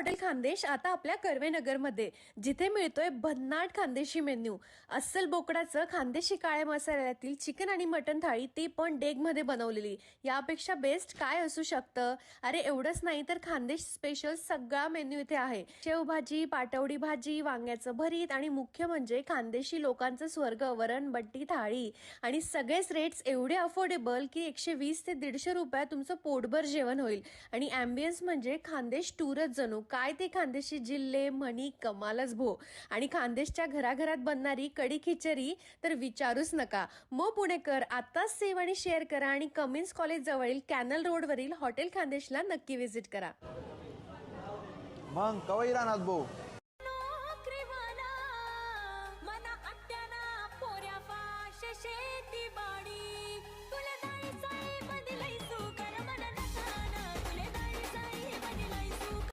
Hotel Khandesh आता आपल्या कर्वेनगरमध्ये, जिथे मिळतोय भन्नाट खानदेशी मेन्यू. अस्सल बोकडाचं खानदेशी काळ्या मसाल्यातील चिकन आणि मटण थाळी, ते पण डेगमध्ये बनवलेली. यापेक्षा बेस्ट काय असू शकतं? अरे एवढंच नाही तर खानदेश स्पेशल सगळा मेन्यू इथे आहे. शेवभाजी, पाटवडी भाजी, वांग्याचं भरीत आणि मुख्य म्हणजे खानदेशी लोकांचं स्वर्ग वरण बट्टी थाळी. आणि सगळेच रेट्स एवढे अफोर्डेबल की 120 ते 150 रुपयात तुमचं पोटभर जेवण होईल. आणि ॲम्बियन्स म्हणजे खानदेश टूरच जणू काय. ते खानदेशी जिल्हे म्हणी कमालच भो. आणि खानदेशच्या घराघरात बनणारी कढी खिचडी तर विचारूच नका. मग पुणेकर आताच सेव्ह आणि शेअर करा आणि कमिन्स कॉलेज जवळील कॅनल रोडवरील हॉटेल खानदेशला नक्की व्हिजिट करा. मग कवाई राहणार भाऊ.